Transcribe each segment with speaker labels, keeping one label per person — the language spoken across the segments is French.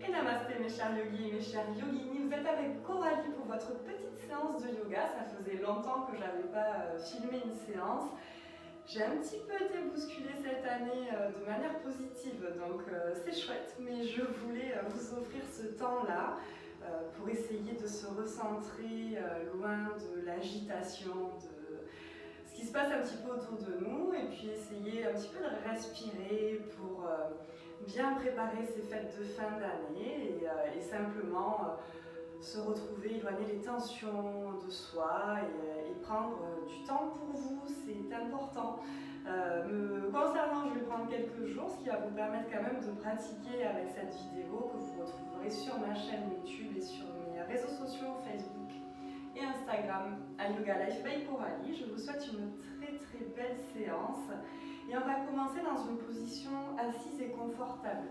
Speaker 1: Et namasté mes chers yogis et mes chères yoginis, vous êtes avec Coralie pour votre petite séance de yoga. Ça faisait longtemps que je n'avais pas filmé une séance. J'ai un petit peu été bousculée cette année de manière positive, donc c'est chouette, mais je voulais vous offrir ce temps-là pour essayer de se recentrer loin de l'agitation, de ce qui se passe un petit peu autour de nous, et puis essayer un petit peu de respirer pour bien préparer ces fêtes de fin d'année et simplement se retrouver, éloigner les tensions de soi et prendre du temps pour vous, c'est important. Me concernant, je vais prendre quelques jours, ce qui va vous permettre quand même de pratiquer avec cette vidéo que vous retrouverez sur ma chaîne YouTube et sur mes réseaux sociaux, Facebook et Instagram, à Yoga Life by Coralie. Je vous souhaite une très belle séance et on va commencer dans une position assise et confortable.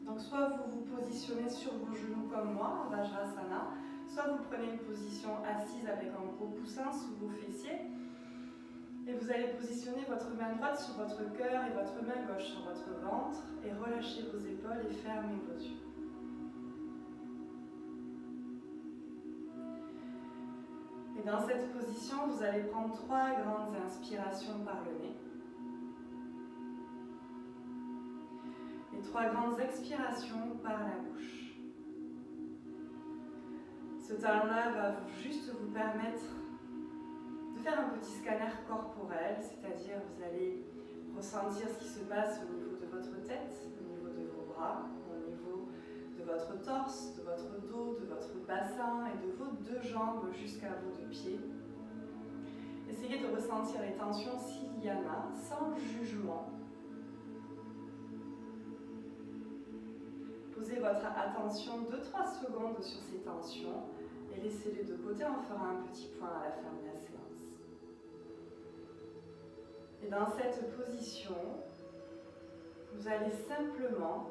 Speaker 1: Donc soit vous vous positionnez sur vos genoux comme moi, en Vajrasana, soit vous prenez une position assise avec un gros coussin sous vos fessiers et vous allez positionner votre main droite sur votre cœur et votre main gauche sur votre ventre et relâchez vos épaules et fermez vos yeux. Et dans cette position, vous allez prendre 3 grandes inspirations par le nez. Et 3 grandes expirations par la bouche. Ce temps-là va juste vous permettre de faire un petit scanner corporel, c'est-à-dire vous allez ressentir ce qui se passe au niveau de votre tête, au niveau de vos bras, au niveau de votre torse, de votre dos, de votre bassin et de vos 2 jambes jusqu'à vos 2 pieds. Essayez de ressentir les tensions s'il y en a, sans jugement. Posez votre attention 2-3 secondes sur ces tensions et laissez-les de côté, on fera un petit point à la fin de la séance. Et dans cette position, vous allez simplement,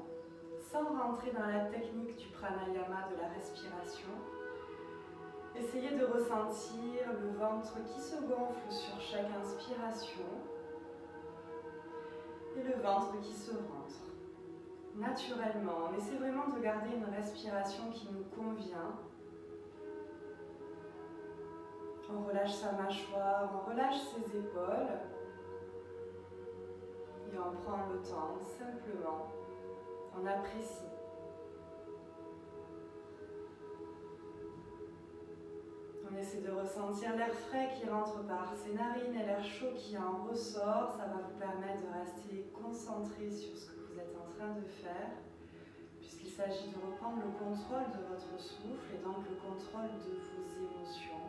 Speaker 1: sans rentrer dans la technique du pranayama de la respiration, essayez de ressentir le ventre qui se gonfle sur chaque inspiration et le ventre qui se rentre. Naturellement, on essaie vraiment de garder une respiration qui nous convient. On relâche sa mâchoire, on relâche ses épaules et on prend le temps, simplement, on apprécie. On essaie de ressentir l'air frais qui rentre par ses narines et l'air chaud qui en ressort. Ça va vous permettre de rester concentré sur ce que vous êtes en train de faire, puisqu'il s'agit de reprendre le contrôle de votre souffle et donc le contrôle de vos émotions.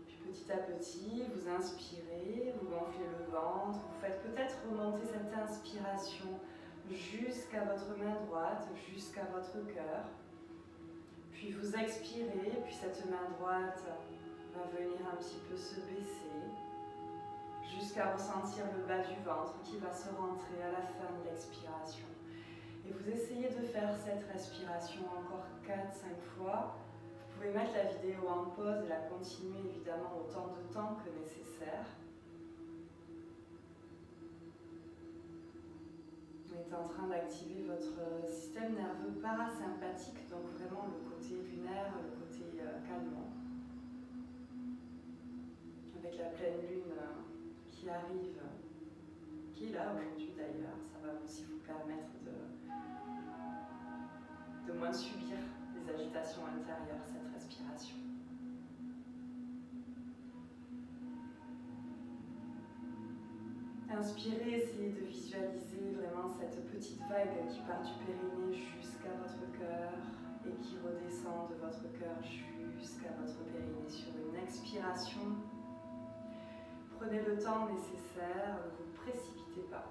Speaker 1: Puis petit à petit, vous inspirez, vous gonflez le ventre, vous faites peut-être remonter cette inspiration jusqu'à votre main droite, jusqu'à votre cœur. Puis vous expirez, puis cette main droite va venir un petit peu se baisser jusqu'à ressentir le bas du ventre qui va se rentrer à la fin de l'expiration. Et vous essayez de faire cette respiration encore 4-5 fois. Vous pouvez mettre la vidéo en pause et la continuer évidemment autant de temps que nécessaire. Vous êtes en train d'activer votre système nerveux parasympathique, donc vraiment le côté lunaire, le côté calmant. Avec la pleine lune qui arrive, qui est là aujourd'hui d'ailleurs, ça va aussi vous permettre de moins subir les agitations intérieures, cette respiration. Inspirez, essayez de visualiser vraiment cette petite vague qui part du périnée jusqu'à votre cœur et qui redescend de votre cœur jusqu'à votre périnée sur une expiration. Prenez le temps nécessaire, ne vous précipitez pas.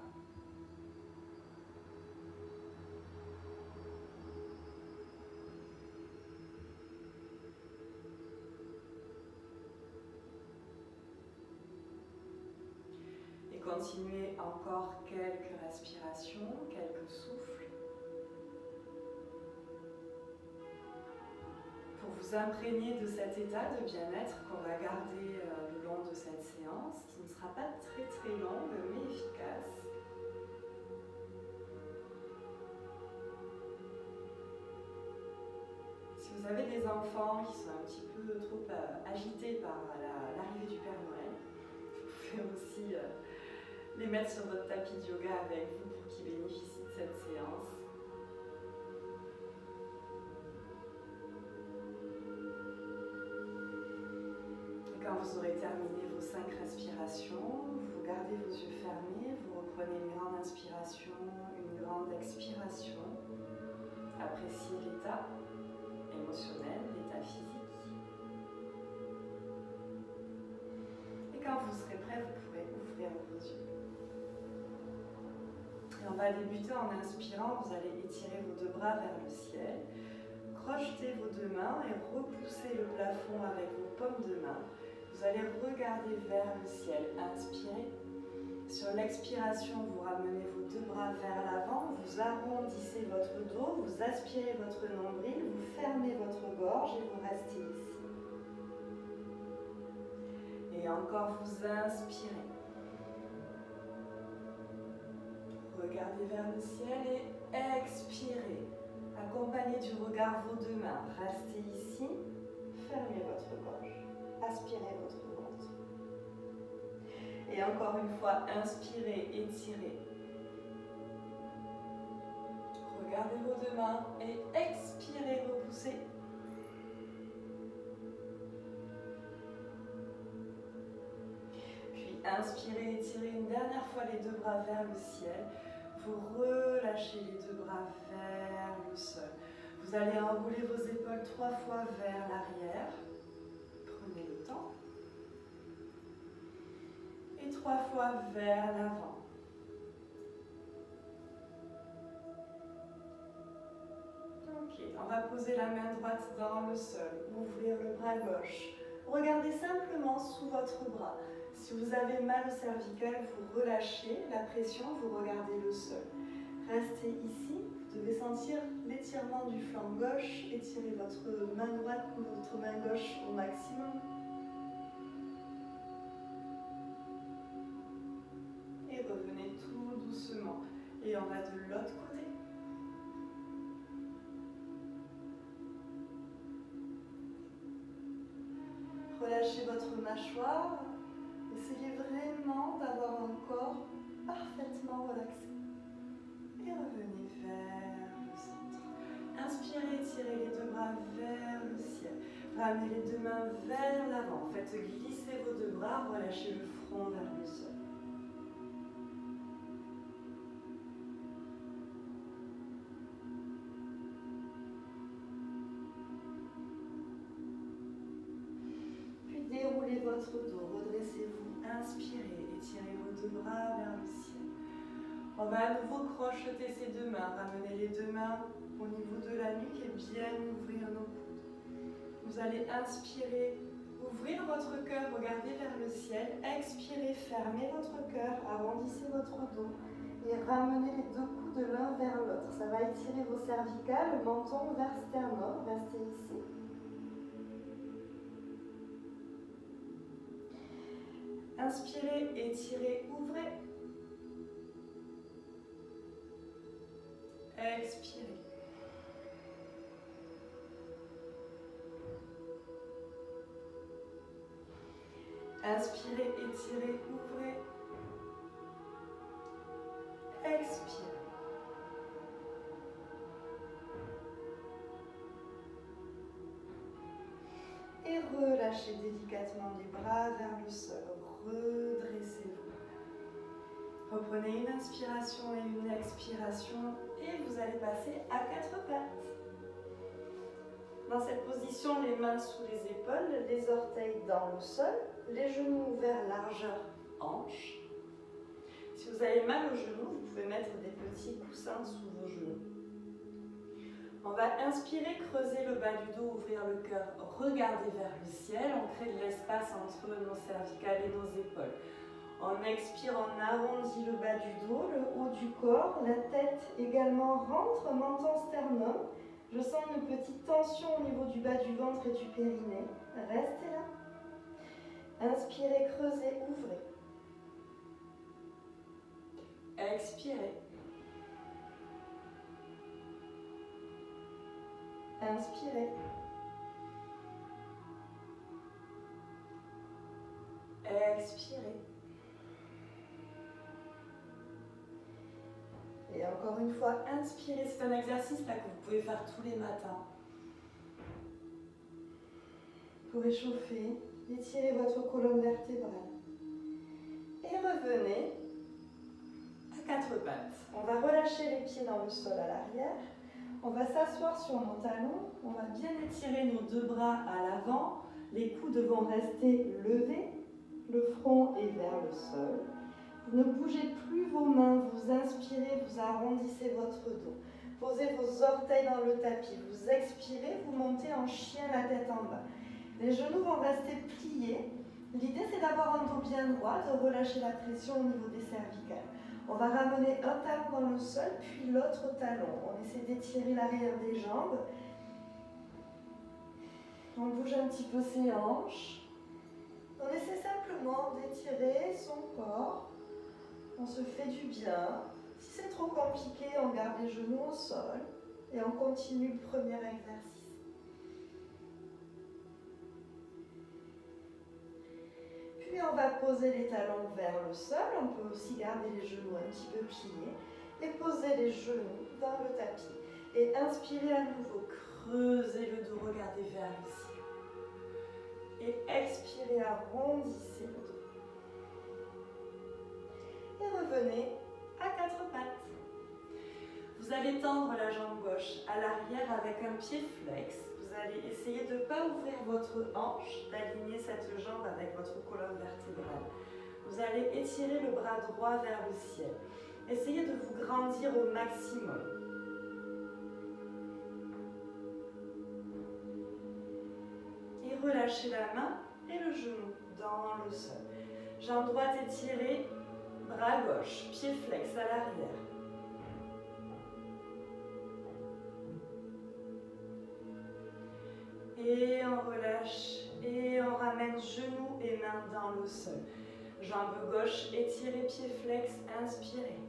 Speaker 1: Et continuez encore quelques respirations, quelques souffles. Pour vous imprégner de cet état de bien-être qu'on va garder le long de cette séance, qui ne sera pas très longue mais efficace. vous avez des enfants qui sont un petit peu trop agités par l'arrivée du Père Noël, vous pouvez aussi les mettre sur votre tapis de yoga avec vous pour qu'ils bénéficient de cette séance. Et quand vous aurez terminé vos 5 respirations, vous gardez vos yeux fermés, vous reprenez une grande inspiration, une grande expiration. Appréciez l'état émotionnel, l'état physique. Et quand vous serez prêt, vous pourrez ouvrir vos yeux. Et on va débuter en inspirant, vous allez étirer vos 2 bras vers le ciel, crocheter vos 2 mains et repousser le plafond avec vos paumes de main. Vous allez regarder vers le ciel, inspirez. Sur l'expiration, vous ramenez vos 2 bras vers l'avant, vous arrondissez votre dos, vous aspirez votre nombril, vous fermez votre gorge et vous restez ici. Et encore, vous inspirez. Regardez vers le ciel et expirez. Accompagnez du regard vos 2 mains. Restez ici, fermez votre gorge, aspirez votre ventre. Et encore une fois, inspirez, étirez. Regardez vos 2 mains et expirez, repoussez. Puis inspirez, étirez une dernière fois les 2 bras vers le ciel. Vous relâchez les 2 bras vers le sol. Vous allez enrouler vos épaules 3 fois vers l'arrière. Prenez le temps. Et 3 fois vers l'avant. Ok, on va poser la main droite dans le sol, ouvrir le bras gauche. Regardez simplement sous votre bras. Si vous avez mal au cervical, vous relâchez la pression, vous regardez le sol. Restez ici, vous devez sentir l'étirement du flanc gauche, étirez votre main droite ou votre main gauche au maximum. Et revenez tout doucement. Et on va de l'autre côté. Relâchez votre mâchoire. Essayez vraiment d'avoir un corps parfaitement relaxé. Et revenez vers le centre. Inspirez, tirez les 2 bras vers le ciel. Ramenez les 2 mains vers l'avant. Faites glisser vos 2 bras, relâchez le front vers le sol. Déroulez votre dos, redressez-vous, inspirez, étirez vos 2 bras vers le ciel. On va à nouveau crocheter ces 2 mains, ramener les 2 mains au niveau de la nuque et bien ouvrir nos coudes. Vous allez inspirer, ouvrir votre cœur, regardez vers le ciel, expirez, fermez votre cœur, arrondissez votre dos et ramenez les 2 coudes l'un vers l'autre. Ça va étirer vos cervicales, menton vers sternum, restez ici. Inspirez, étirez, ouvrez. Expirez. Inspirez, étirez, ouvrez. Expirez. Et relâchez délicatement les bras vers le sol. Redressez-vous. Reprenez une inspiration et une expiration et vous allez passer à 4 pattes. Dans cette position, les mains sous les épaules, les orteils dans le sol, les genoux ouverts largeur hanche. Si vous avez mal aux genoux, vous pouvez mettre des petits coussins sous vos genoux. On va inspirer, creuser le bas du dos, ouvrir le cœur, regarder vers le ciel. On crée de l'espace entre nos cervicales et nos épaules. On expire, on arrondit le bas du dos, le haut du corps. La tête également rentre, menton sternum. Je sens une petite tension au niveau du bas du ventre et du périnée. Restez là. Inspirez, creusez, ouvrez. Expirez. Inspirez. expirez. Et encore une fois, inspirez. C'est un exercice là que vous pouvez faire tous les matins. Pour échauffer, étirez votre colonne vertébrale. Et revenez à quatre pattes. On va relâcher les pieds dans le sol à l'arrière. On va s'asseoir sur nos talons. On va bien étirer nos deux bras à l'avant. Les coudes vont rester levés. Le front est vers le sol. Vous ne bougez plus vos mains. Vous inspirez, vous arrondissez votre dos. Posez vos orteils dans le tapis. Vous expirez, vous montez en chien la tête en bas. Les genoux vont rester pliés. L'idée, c'est d'avoir un dos bien droit, de relâcher la pression au niveau des cervicales. On va ramener un talon dans le sol, puis l'autre talon. On essaie d'étirer l'arrière des jambes. On bouge un petit peu ses hanches. On essaie simplement d'étirer son corps. On se fait du bien. Si c'est trop compliqué, on garde les genoux au sol et on continue le premier exercice. Puis on va poser les talons vers le sol. On peut aussi garder les genoux un petit peu pliés et poser les genoux dans le tapis. Et inspirez à nouveau, creusez le dos, regardez vers le ciel. Et expirez, arrondissez le dos. Et revenez à quatre pattes. Vous allez tendre la jambe gauche à l'arrière avec un pied flex. Vous allez essayer de ne pas ouvrir votre hanche, d'aligner cette jambe avec votre colonne vertébrale. Vous allez étirer le bras droit vers le ciel. Essayez de vous grandir au maximum. Et relâchez la main et le genou dans le sol. Jambe droite étirée, bras gauche, pied flex à l'arrière. Et on relâche et on ramène genoux et mains dans le sol. Jambe gauche étirée, pied flex, inspirez.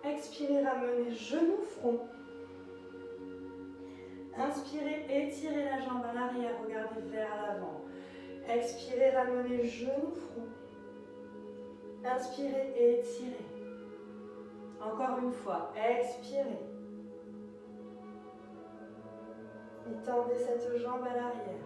Speaker 1: Expirez, ramenez genou, front. Inspirez, étirez la jambe à l'arrière, regardez vers l'avant. Expirez, ramenez genou, front. Inspirez et étirez. Encore une fois, expirez. Et tendez cette jambe à l'arrière.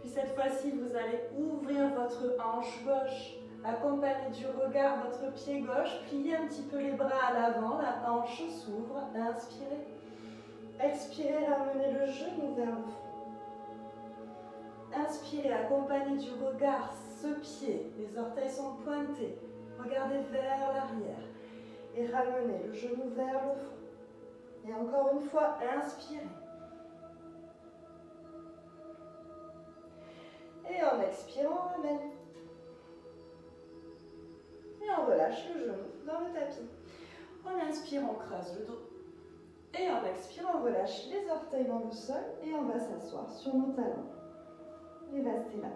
Speaker 1: Puis cette fois-ci, vous allez ouvrir votre hanche gauche, accompagné du regard, votre pied gauche, pliez un petit peu les bras à l'avant, la hanche s'ouvre, inspirez. Expirez, ramenez le genou vers le front. Inspirez, accompagné du regard, ce pied, les orteils sont pointés, regardez vers l'arrière. Et ramenez le genou vers le front. Et encore une fois, inspirez. Et en expirant, on ramène. Et on relâche le genou dans le tapis. En inspirant, on creuse le dos. Et en expirant, on relâche les orteils dans le sol et on va s'asseoir sur nos talons. Et restez là.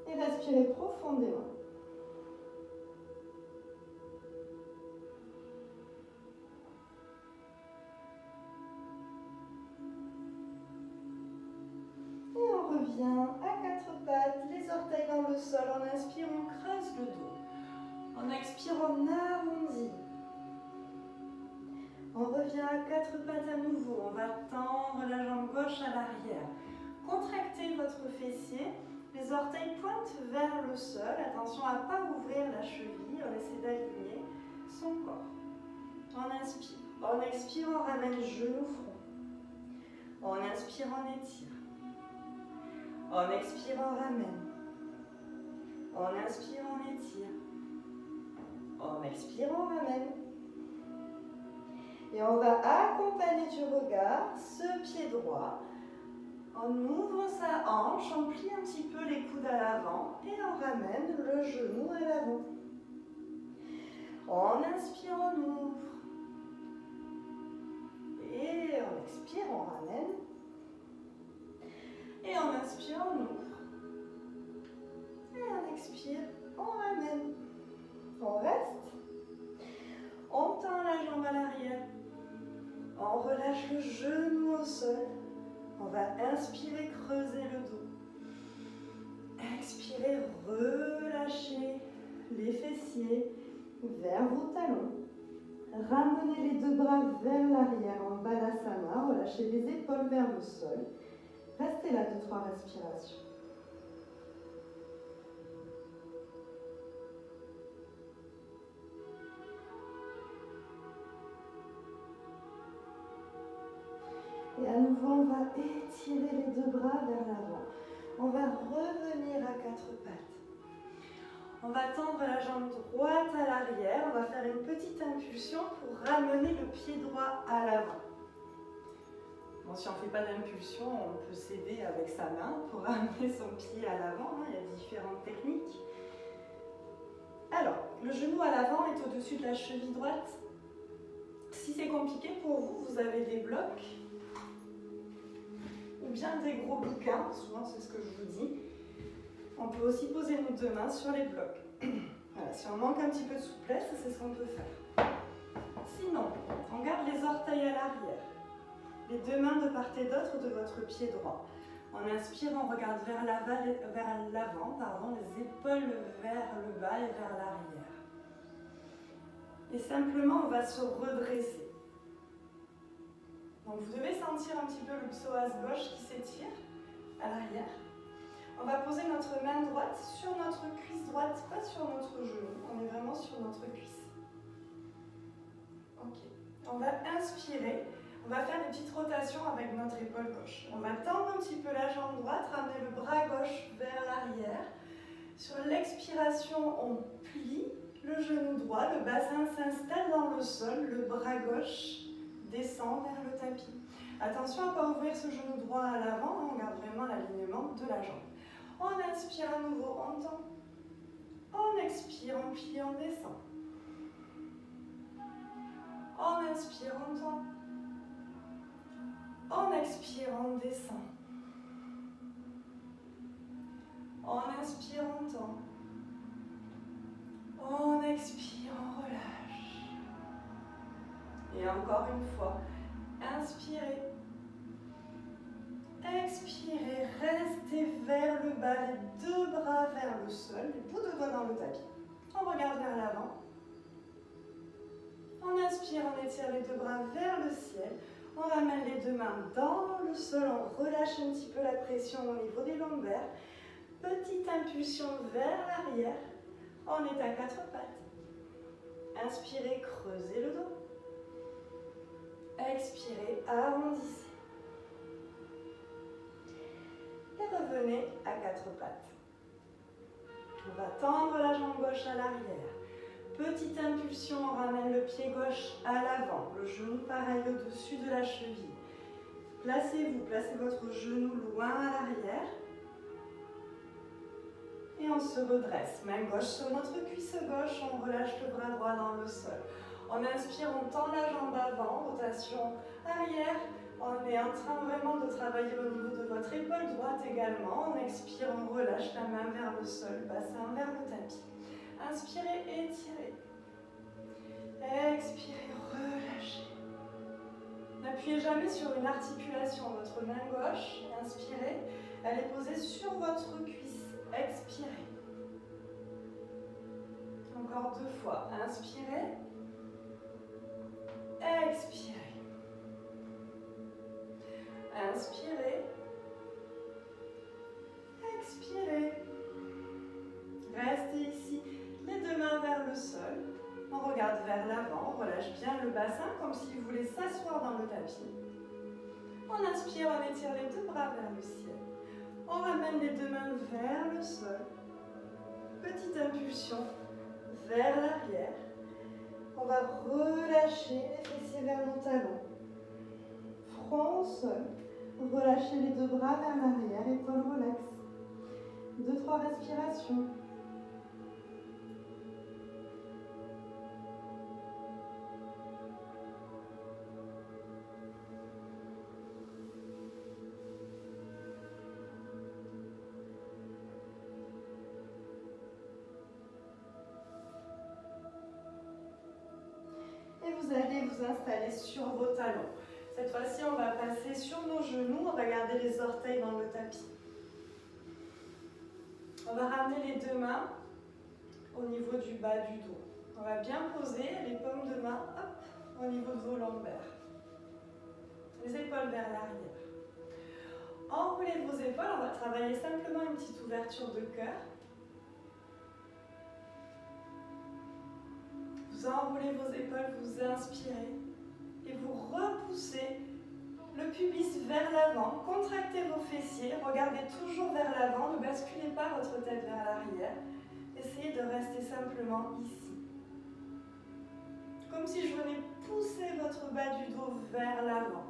Speaker 1: Et respirez profondément. Revient à quatre pattes, les orteils dans le sol. En inspirant, on creuse le dos. En expirant, on arrondit. On revient à quatre pattes à nouveau. On va tendre la jambe gauche à l'arrière. Contractez votre fessier. Les orteils pointent vers le sol. Attention à ne pas ouvrir la cheville. On essaie d'aligner son corps. On inspire. En expirant, on ramène genou, front. En inspirant, on étire. En expirant, on ramène. En inspirant, on étire. En expirant, on ramène. Et on va accompagner du regard ce pied droit. On ouvre sa hanche, on plie un petit peu les coudes à l'avant et on ramène le genou à l'avant. En inspirant, on ouvre. Et en expirant, on ramène. Et en inspirant, on ouvre. Et on expire, on ramène. On reste. On tend la jambe à l'arrière. On relâche le genou au sol. On va inspirer, creuser le dos. Expirez, relâchez les fessiers vers vos talons. Ramenez les deux bras vers l'arrière en Balasana. Relâchez les épaules vers le sol. Restez là 2-3 respirations. Et à nouveau, on va étirer les deux bras vers l'avant. On va revenir à 4 pattes. On va tendre la jambe droite à l'arrière. On va faire une petite impulsion pour ramener le pied droit à l'avant. Bon, si on ne fait pas d'impulsion, on peut s'aider avec sa main pour ramener son pied à l'avant. Il y a différentes techniques. Alors, le genou à l'avant est au-dessus de la cheville droite. Si c'est compliqué pour vous, vous avez des blocs ou bien des gros bouquins, souvent c'est ce que je vous dis. On peut aussi poser nos deux mains sur les blocs. Voilà, si on manque un petit peu de souplesse, c'est ce qu'on peut faire. Sinon, on garde les orteils à l'arrière. Les deux mains de part et d'autre de votre pied droit. En inspirant, on regarde vers l'avant, les épaules vers le bas et vers l'arrière. Et simplement, on va se redresser. Donc vous devez sentir un petit peu le psoas gauche qui s'étire à l'arrière. On va poser notre main droite sur notre cuisse droite, pas sur notre genou. On est vraiment sur notre cuisse. Ok. On va inspirer. On va faire une petite rotation avec notre épaule gauche. On va tendre un petit peu la jambe droite, ramener le bras gauche vers l'arrière. Sur l'expiration, on plie le genou droit, le bassin s'installe dans le sol, le bras gauche descend vers le tapis. Attention à ne pas ouvrir ce genou droit à l'avant, on garde vraiment l'alignement de la jambe. On inspire à nouveau, on tend. On expire, on plie, on descend. On inspire, on tend. On expire, on descend. On inspire, on tend. On expire, on relâche. Et encore une fois, inspirez. Expirez, restez vers le bas, les deux bras vers le sol, les bouts de doigts dans le tapis. On regarde vers l'avant. On inspire, on étire les deux bras vers le ciel. On ramène les deux mains dans le sol, on relâche un petit peu la pression au niveau des lombaires. Petite impulsion vers l'arrière. On est à 4 pattes. Inspirez, creusez le dos. Expirez, arrondissez. Et revenez à 4 pattes. On va tendre la jambe gauche à l'arrière. Petite impulsion, on ramène le pied gauche à l'avant. Le genou pareil au-dessus de la cheville. Placez-vous, placez votre genou loin à l'arrière. Et on se redresse. Main gauche sur notre cuisse gauche, on relâche le bras droit dans le sol. On inspire, on tend la jambe avant, rotation arrière. On est en train vraiment de travailler au niveau de votre épaule droite également. On expire, on relâche la main vers le sol, bassin vers le tapis. Inspirez, étirez. Expirez, relâchez. N'appuyez jamais sur une articulation. Votre main gauche, inspirez, elle est posée sur votre cuisse. Expirez. Encore 2 fois. Inspirez. Expirez. Inspirez. Expirez. Restez ici, les deux mains vers le sol. On regarde vers l'avant, on relâche bien le bassin comme si vous voulez s'asseoir dans le tapis. On inspire, on étire les deux bras vers le ciel. On ramène les deux mains vers le sol. Petite impulsion vers l'arrière. On va relâcher les fessiers vers nos talons. Front au sol. Relâchez les deux bras vers l'arrière, épaules relax. 2-3 respirations. Et vous allez vous installer sur vos talons. Cette fois-ci, on va passer sur nos genoux, on va garder les orteils dans le tapis. On va ramener les deux mains au niveau du bas du dos. On va bien poser les paumes de main hop, au niveau de vos lombaires. Les épaules vers l'arrière. Enroulez vos épaules, on va travailler simplement une petite ouverture de cœur. Vous enroulez vos épaules, vous inspirez et vous repoussez le pubis vers l'avant. Contractez vos fessiers, regardez toujours vers l'avant, ne basculez pas votre tête vers l'arrière. Essayez de rester simplement ici. Comme si je venais pousser votre bas du dos vers l'avant.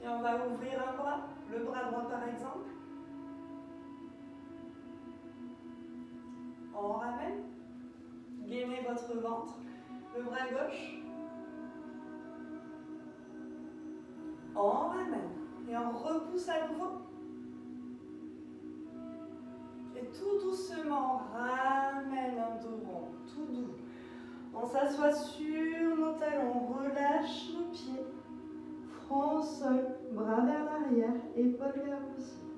Speaker 1: Et on va ouvrir un bras, le bras droit par exemple. On ramène. Gainez votre ventre. Le bras gauche. On ramène. Et on repousse à nouveau. Et tout doucement, on ramène un dos rond, tout doux. On s'assoit sur nos talons, on relâche nos pieds. Front au sol, bras vers l'arrière, épaules vers le sol.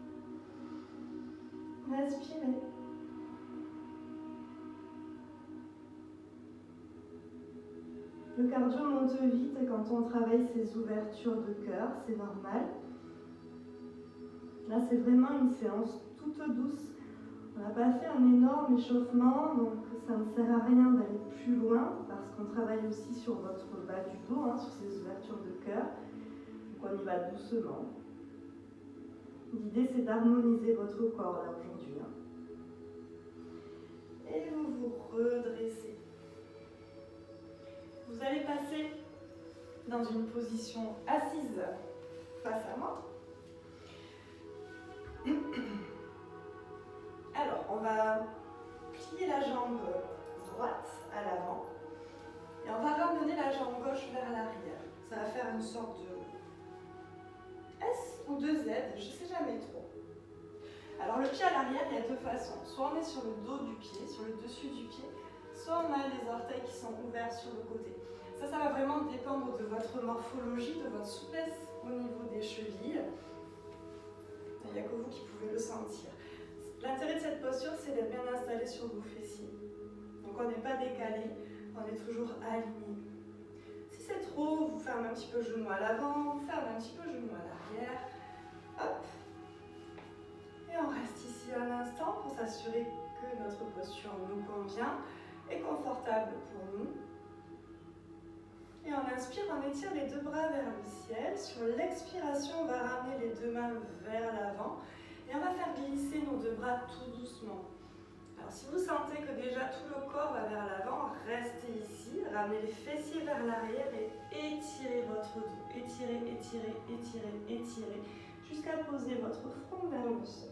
Speaker 1: Respirez. Le cardio monte vite quand on travaille ces ouvertures de cœur, c'est normal. Là, c'est vraiment une séance toute douce. On n'a pas fait un énorme échauffement, donc ça ne sert à rien d'aller plus loin parce qu'on travaille aussi sur votre bas du dos, sur ces ouvertures de cœur. Donc on y va doucement. L'idée, c'est d'harmoniser votre corps là aujourd'hui. Et vous vous redressez. Vous allez passer dans une position assise face à moi. Alors, on va plier la jambe droite à l'avant et on va ramener la jambe gauche vers l'arrière. Ça va faire une sorte de S ou de Z, je ne sais jamais trop. Alors, le pied à l'arrière, il y a deux façons. Soit on est sur le dos du pied, sur le dessus du pied, soit on a les orteils qui sont ouverts sur le côté. Ça va vraiment dépendre de votre morphologie, de votre souplesse au niveau des chevilles. Il n'y a que vous qui pouvez le sentir. L'intérêt de cette posture, c'est d'être bien installé sur vos fessiers. Donc on n'est pas décalé, on est toujours aligné. Si c'est trop, vous fermez un petit peu le genou à l'avant, vous fermez un petit peu le genou à l'arrière. Hop. Et on reste ici un instant pour s'assurer que notre posture nous convient et confortable pour nous. Et on inspire, on étire les deux bras vers le ciel. Sur l'expiration, on va ramener les deux mains vers l'avant. Et on va faire glisser nos deux bras tout doucement. Alors si vous sentez que déjà tout le corps va vers l'avant, restez ici, ramenez les fessiers vers l'arrière et étirez votre dos. Étirez, étirez, étirez, étirez, jusqu'à poser votre front vers le sol.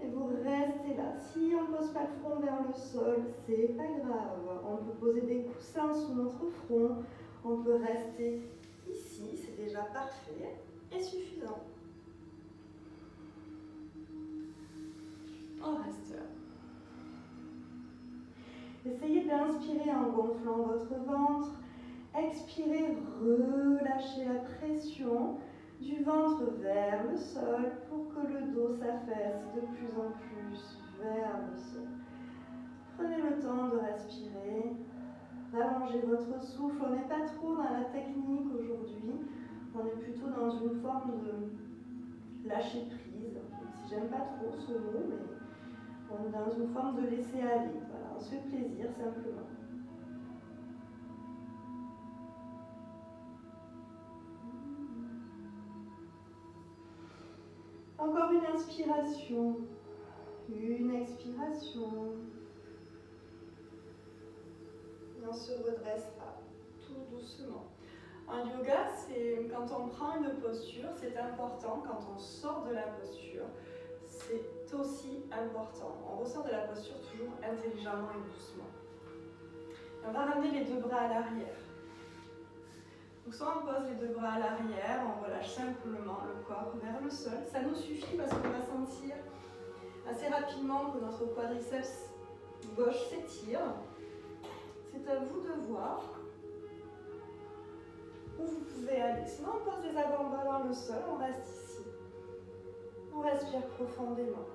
Speaker 1: Et vous restez là. Si on ne pose pas le front vers le sol, c'est pas grave. On peut poser des coussins sous notre front. On peut rester ici, c'est déjà parfait et suffisant. On reste là. Essayez d'inspirer en gonflant votre ventre. Expirez, relâchez la pression du ventre vers le sol pour que le dos s'affaisse de plus en plus vers le sol. Prenez le temps de respirer. Rallongez votre souffle. On n'est pas trop dans la technique aujourd'hui. On est plutôt dans une forme de lâcher prise. Même si j'aime pas trop ce mot, mais on est dans une forme de laisser aller. Voilà, on se fait plaisir simplement. Encore une inspiration, une expiration. Et on se redressera tout doucement. En yoga, c'est quand on prend une posture, c'est important. Quand on sort de la posture, c'est aussi important. On ressort de la posture toujours intelligemment et doucement. Et on va ramener les deux bras à l'arrière. Donc soit on pose les deux bras à l'arrière, on relâche simplement le corps vers le sol. Ça nous suffit parce qu'on va sentir assez rapidement que notre quadriceps gauche s'étire. C'est à vous de voir. où vous pouvez aller. Sinon, on pose les avant-bras dans le sol, on reste ici. On respire profondément.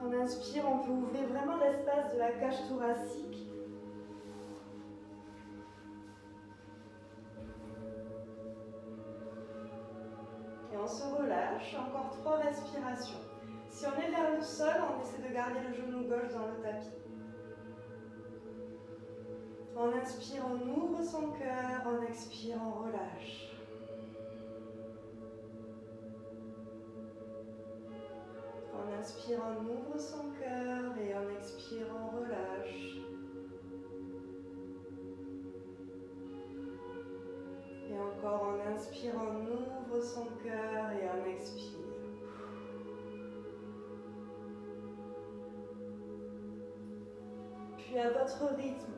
Speaker 1: On inspire, on peut ouvrir vraiment l'espace de la cage thoracique. Et on se relâche, encore 3 respirations. Si on est vers le sol, on essaie de garder le genou gauche dans le tapis. On inspire, on ouvre son cœur, on expire, on relâche. On inspire, on ouvre son cœur et on expire, on relâche. Et encore, on inspire, on ouvre son cœur et on expire. Puis à votre rythme,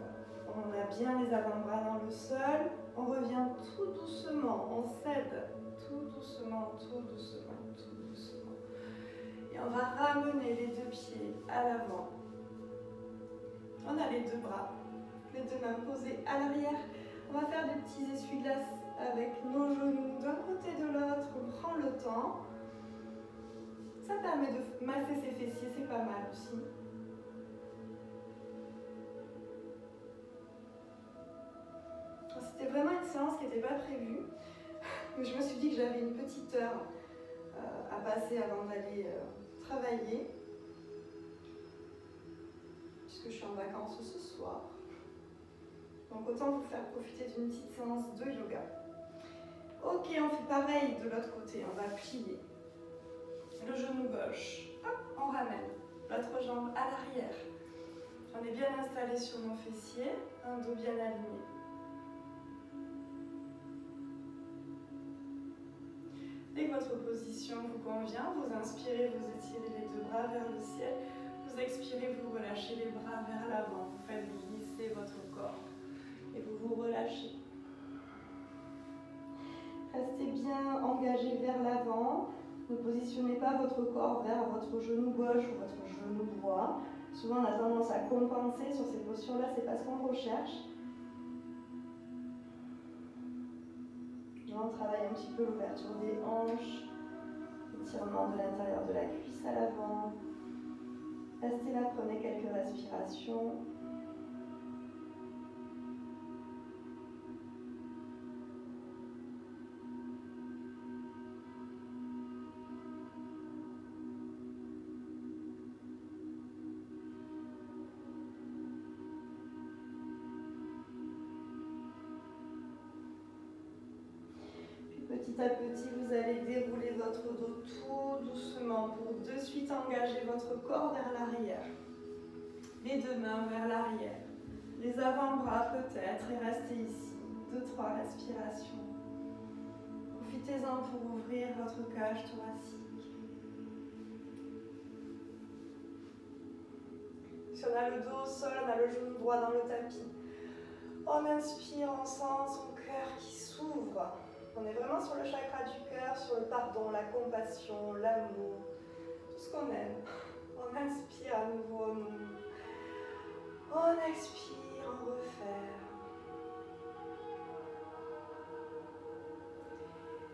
Speaker 1: on a bien les avant-bras dans le sol, on revient tout doucement, on cède tout doucement, tout doucement, tout doucement. Et on va ramener les 2 pieds à l'avant. On a les 2 bras, les 2 mains posées à l'arrière. On va faire des petits essuie-glaces avec nos genoux d'un côté de l'autre, on prend le temps. Ça permet de masser ses fessiers, c'est pas mal aussi. C'était vraiment une séance qui n'était pas prévue, mais je me suis dit que j'avais une petite heure à passer avant d'aller travailler, puisque je suis en vacances ce soir. Donc autant vous faire profiter d'une petite séance de yoga. Ok, on fait pareil de l'autre côté, on va plier le genou gauche, hop, on ramène l'autre jambe à l'arrière. On est bien installé sur nos fessiers, un dos bien aligné. Dès que votre position vous convient, vous inspirez, vous étirez les 2 bras vers le ciel. Vous expirez, vous relâchez les bras vers l'avant. Vous faites glisser votre corps et vous vous relâchez. Restez bien engagé vers l'avant. Ne positionnez pas votre corps vers votre genou gauche ou votre genou droit. Souvent, on a tendance à compenser sur ces postures-là, c'est pas ce qu'on recherche. On travaille un petit peu l'ouverture des hanches, étirement de l'intérieur de la cuisse à l'avant. Restez là, prenez quelques respirations. Petit à petit, vous allez dérouler votre dos tout doucement pour de suite engager votre corps vers l'arrière. Les 2 mains vers l'arrière. Les avant-bras peut-être et restez ici. 2-3 respirations. Profitez-en pour ouvrir votre cage thoracique. Si on a le dos au sol, on a le genou droit dans le tapis. On inspire, on sent son cœur qui s'ouvre. On est vraiment sur le chakra du cœur, sur le pardon, la compassion, l'amour, tout ce qu'on aime. On inspire à nouveau, on ouvre. On expire, on referme.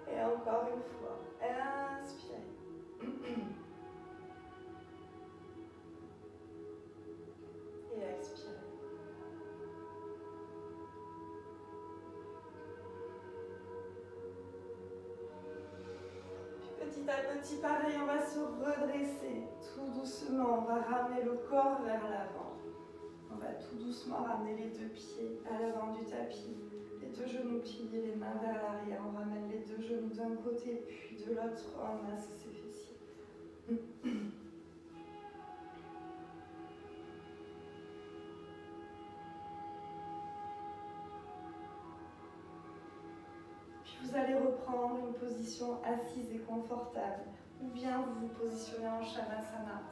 Speaker 1: Et encore une fois, inspirez. Et expirez. Petit à petit, pareil, on va se redresser tout doucement. On va ramener le corps vers l'avant. On va tout doucement ramener les 2 pieds à l'avant du tapis. Les 2 genoux pliés, les mains vers l'arrière. On ramène les 2 genoux d'un côté puis de l'autre. On masse ses fessiers. Puis vous allez reprendre une position assise et confortable. Ou bien vous vous positionnez en Shavasana.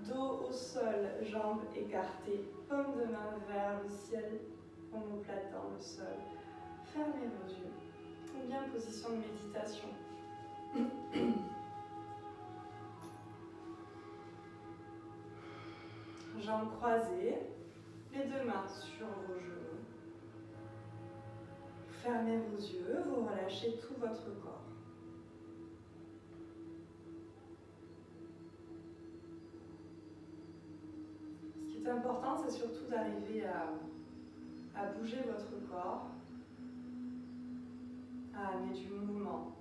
Speaker 1: Dos au sol, jambes écartées, paume de main vers le ciel, omoplate dans le sol. Fermez vos yeux. Ou bien position de méditation. Jambes croisées, les deux mains sur vos genoux. Fermez vos yeux, vous relâchez tout votre corps. Ce qui est important, c'est surtout d'arriver à bouger votre corps, à amener du mouvement,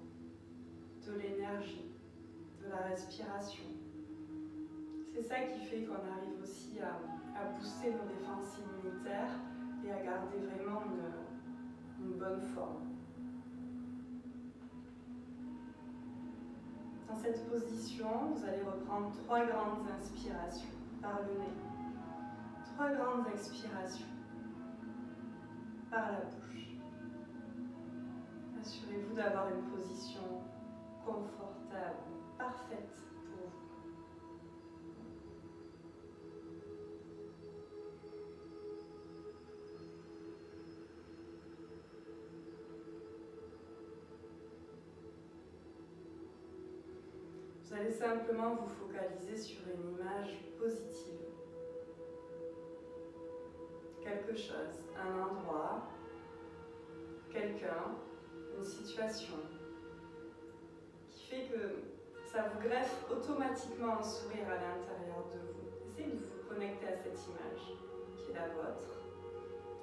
Speaker 1: de l'énergie, de la respiration. C'est ça qui fait qu'on arrive aussi à booster nos défenses immunitaires et à garder vraiment une bonne forme. Dans cette position, vous allez reprendre 3 grandes inspirations par le nez, 3 grandes expirations par la bouche. Assurez-vous d'avoir une position confortable, parfaite pour vous. Vous allez simplement vous focaliser sur une image positive. Quelque chose, un endroit, quelqu'un, une situation qui fait que ça vous greffe automatiquement un sourire à l'intérieur de vous. Essayez de vous connecter à cette image qui est la vôtre.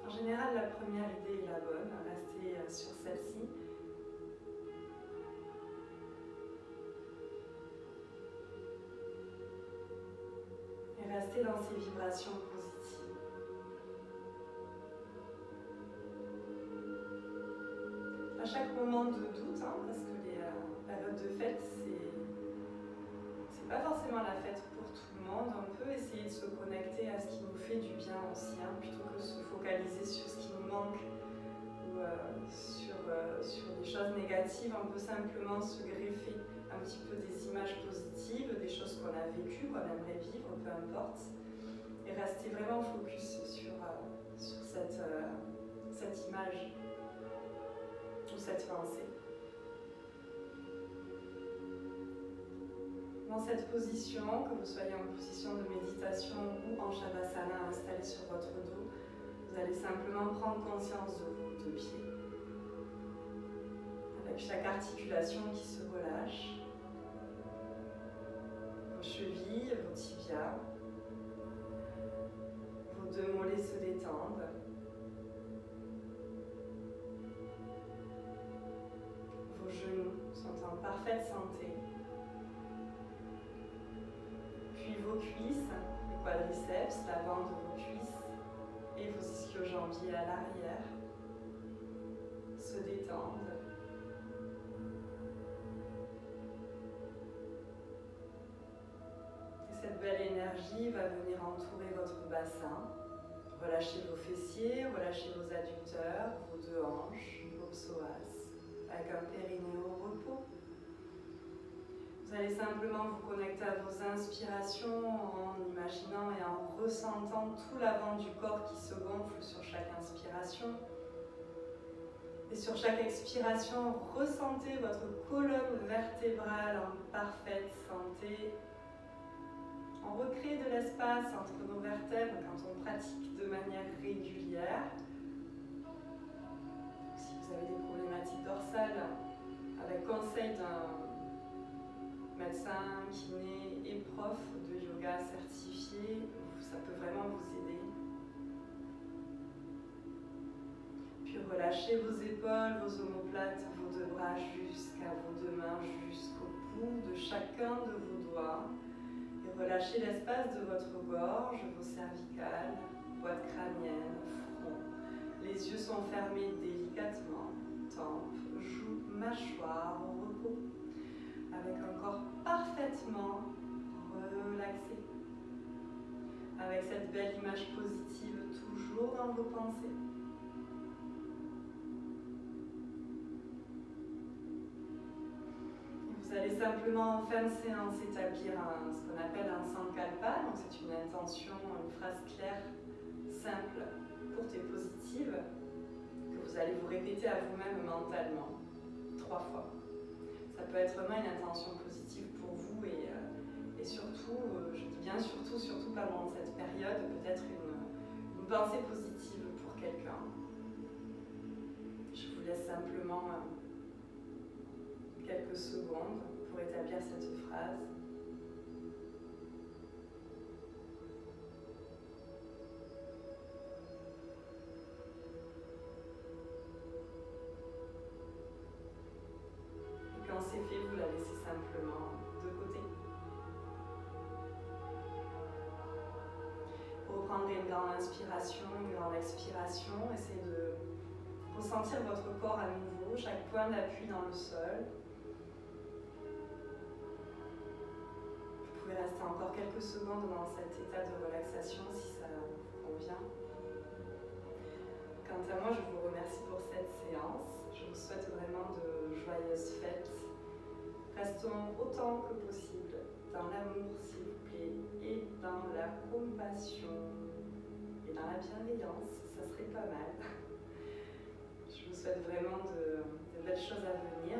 Speaker 1: En général, la première idée est la bonne, restez sur celle-ci. Et restez dans ces vibrations positives. À chaque moment de doute, parce que les périodes de fête, c'est pas forcément la fête pour tout le monde, on peut essayer de se connecter à ce qui nous fait du bien aussi, plutôt que de se focaliser sur ce qui nous manque ou sur des choses négatives. On peut simplement se greffer un petit peu des images positives, des choses qu'on a vécues, qu'on aimerait vivre, peu importe, et rester vraiment focus sur cette image ou cette pensée. Dans cette position, que vous soyez en position de méditation ou en Shavasana installé sur votre dos, vous allez simplement prendre conscience de vos deux pieds, avec chaque articulation qui se relâche, vos chevilles, vos tibias, vos deux mollets se détendent. Vos genoux sont en parfaite santé. Puis vos cuisses, les quadriceps, la bande de vos cuisses et vos ischio-jambiers à l'arrière se détendent. Et cette belle énergie va venir entourer votre bassin. Relâchez vos fessiers, relâchez vos adducteurs, vos deux hanches, vos psoas, avec un périnée au repos. Vous allez simplement vous connecter à vos inspirations en imaginant et en ressentant tout l'avant du corps qui se gonfle sur chaque inspiration. Et sur chaque expiration, ressentez votre colonne vertébrale en parfaite santé. On recrée de l'espace entre nos vertèbres quand on pratique de manière régulière. Si vous avez des problématiques dorsales, avec conseil d'un médecin, kiné et prof de yoga certifié, ça peut vraiment vous aider. Puis relâchez vos épaules, vos omoplates, vos deux bras jusqu'à vos deux mains, jusqu'au bout de chacun de vos doigts. Et relâchez l'espace de votre gorge, vos cervicales, boîte crânienne, front. Les yeux sont fermés délicatement, tempes, joues, mâchoire au repos, avec un corps parfaitement relaxé, avec cette belle image positive toujours dans vos pensées. Vous allez simplement en fin de séance établir ce qu'on appelle un sankalpa, donc c'est une intention, une phrase claire, simple, courte et positive, que vous allez vous répéter à vous-même mentalement 3 fois. Ça peut être vraiment une intention positive pour vous et Et surtout, je dis bien surtout pendant cette période, peut-être une pensée positive pour quelqu'un. Je vous laisse simplement quelques secondes pour établir cette phrase. Et quand c'est fait, vous la laissez simplement de côté. Vous reprendrez une grande inspiration, une grande expiration. Essayez de ressentir votre corps à nouveau, chaque point d'appui dans le sol. Vous pouvez rester encore quelques secondes dans cet état de relaxation si ça vous convient. Quant à moi, je vous remercie pour cette séance. Je vous souhaite vraiment de joyeuses fêtes. Restons autant que possible dans l'amour, s'il vous plaît, et dans la compassion et dans la bienveillance, ça serait pas mal. Je vous souhaite vraiment de belles choses à venir.